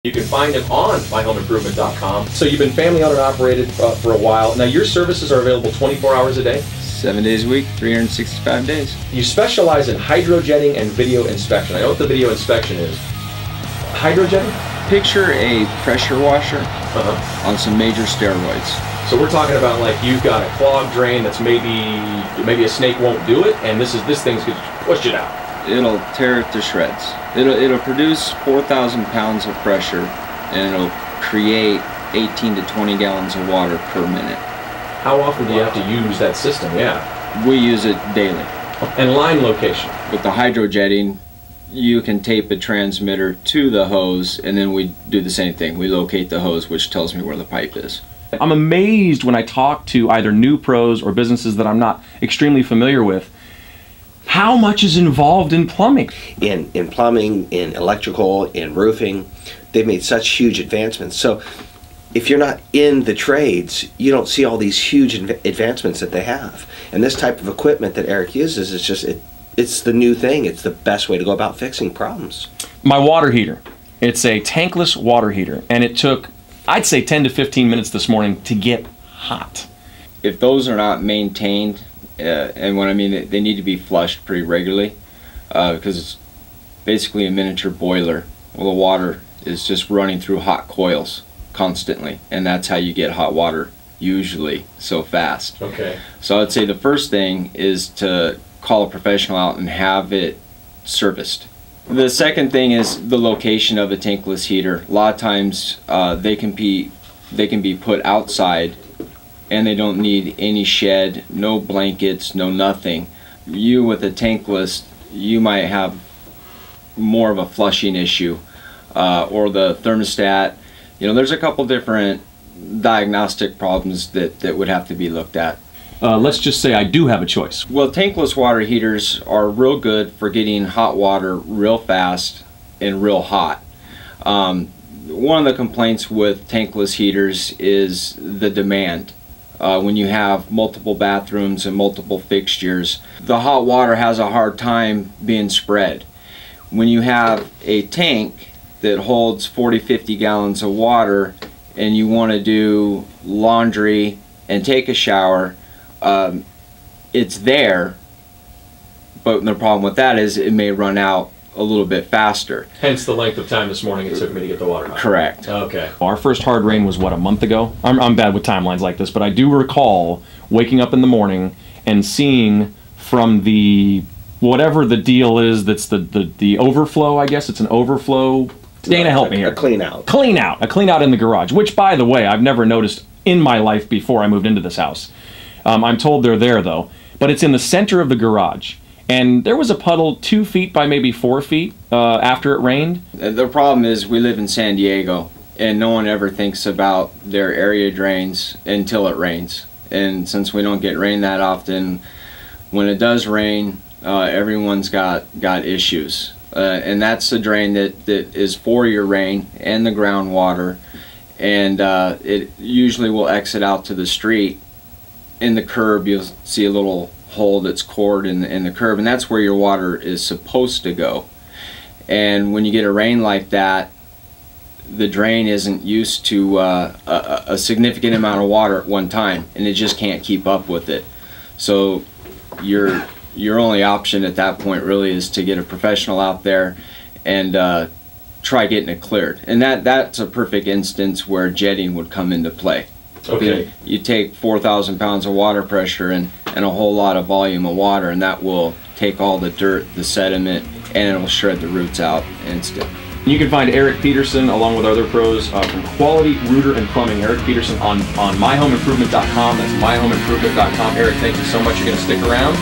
You can find him on myhomeimprovement.com. So you've been family owned and operated for a while. Now your services are available 24 hours a day? 7 days a week, 365 days. You specialize in hydrojetting and video inspection. I know what the video inspection is. Hydrojetting? Picture a pressure washer on some major steroids. So we're talking about like you've got a clogged drain that's maybe a snake won't do it, and this thing's gonna push it out. It'll tear it to shreds. It'll produce 4,000 pounds of pressure, and it'll create 18 to 20 gallons of water per minute. How often do you have to use that system? Yeah. We use it daily. And line location? With the hydrojetting, you can tape a transmitter to the hose, and then we do the same thing. We locate the hose, which tells me where the pipe is. I'm amazed when I talk to either new pros or businesses that I'm not extremely familiar with, how much is involved in plumbing. In plumbing, in electrical, in roofing, they've made such huge advancements. So if you're not in the trades, you don't see all these huge advancements that they have. And this type of equipment that Eric uses is just, it's the new thing. It's the best way to go about fixing problems. My water heater, it's a tankless water heater, and it took, I'd say 10 to 15 minutes this morning to get hot. If those are not maintained, and what I mean, they need to be flushed pretty regularly, because it's basically a miniature boiler. Well, the water is just running through hot coils constantly, and that's how you get hot water usually so fast. Okay. So I'd say the first thing is to call a professional out and have it serviced. The second thing is the location of a tankless heater. A lot of times they can be put outside, and they don't need any shed, no blankets, no nothing. You with a tankless, you might have more of a flushing issue, or the thermostat. You know, there's a couple different diagnostic problems that would have to be looked at. Let's just say I do have a choice. Well, tankless water heaters are real good for getting hot water real fast and real hot. One of the complaints with tankless heaters is the demand. When you have multiple bathrooms and multiple fixtures, the hot water has a hard time being spread. When you have a tank that holds 40-50 gallons of water and you want to do laundry and take a shower, it's there, but the problem with that is it may run out a little bit faster. Hence the length of time this morning it took me to get the water out. Correct. Okay. Our first hard rain was, what, a month ago? I'm bad with timelines like this, but I do recall waking up in the morning and seeing from the, whatever the deal is, that's the overflow, I guess. It's an overflow. Dana, help me here. A clean out. Clean out. A clean out in the garage, which, by the way, I've never noticed in my life before I moved into this house. I'm told they're there, though. But it's in the center of the garage. And there was a puddle 2 feet by maybe 4 feet after it rained. The problem is we live in San Diego, and no one ever thinks about their area drains until it rains. And since we don't get rain that often, when it does rain, everyone's got issues. And that's the drain that is for your rain and the groundwater. And it usually will exit out to the street. In the curb, you'll see a little hole that's cored in the curb, and that's where your water is supposed to go. And when you get a rain like that, the drain isn't used to a significant amount of water at one time, and it just can't keep up with it. So your only option at that point really is to get a professional out there and try getting it cleared. And that's a perfect instance where jetting would come into play. Okay. You take 4,000 pounds of water pressure and a whole lot of volume of water, and that will take all the dirt, the sediment, and it will shred the roots out instant. You can find Eric Peterson along with other pros from Quality Rooter and Plumbing. Eric Peterson on myhomeimprovement.com. That's myhomeimprovement.com. Eric, thank you so much. You're going to stick around.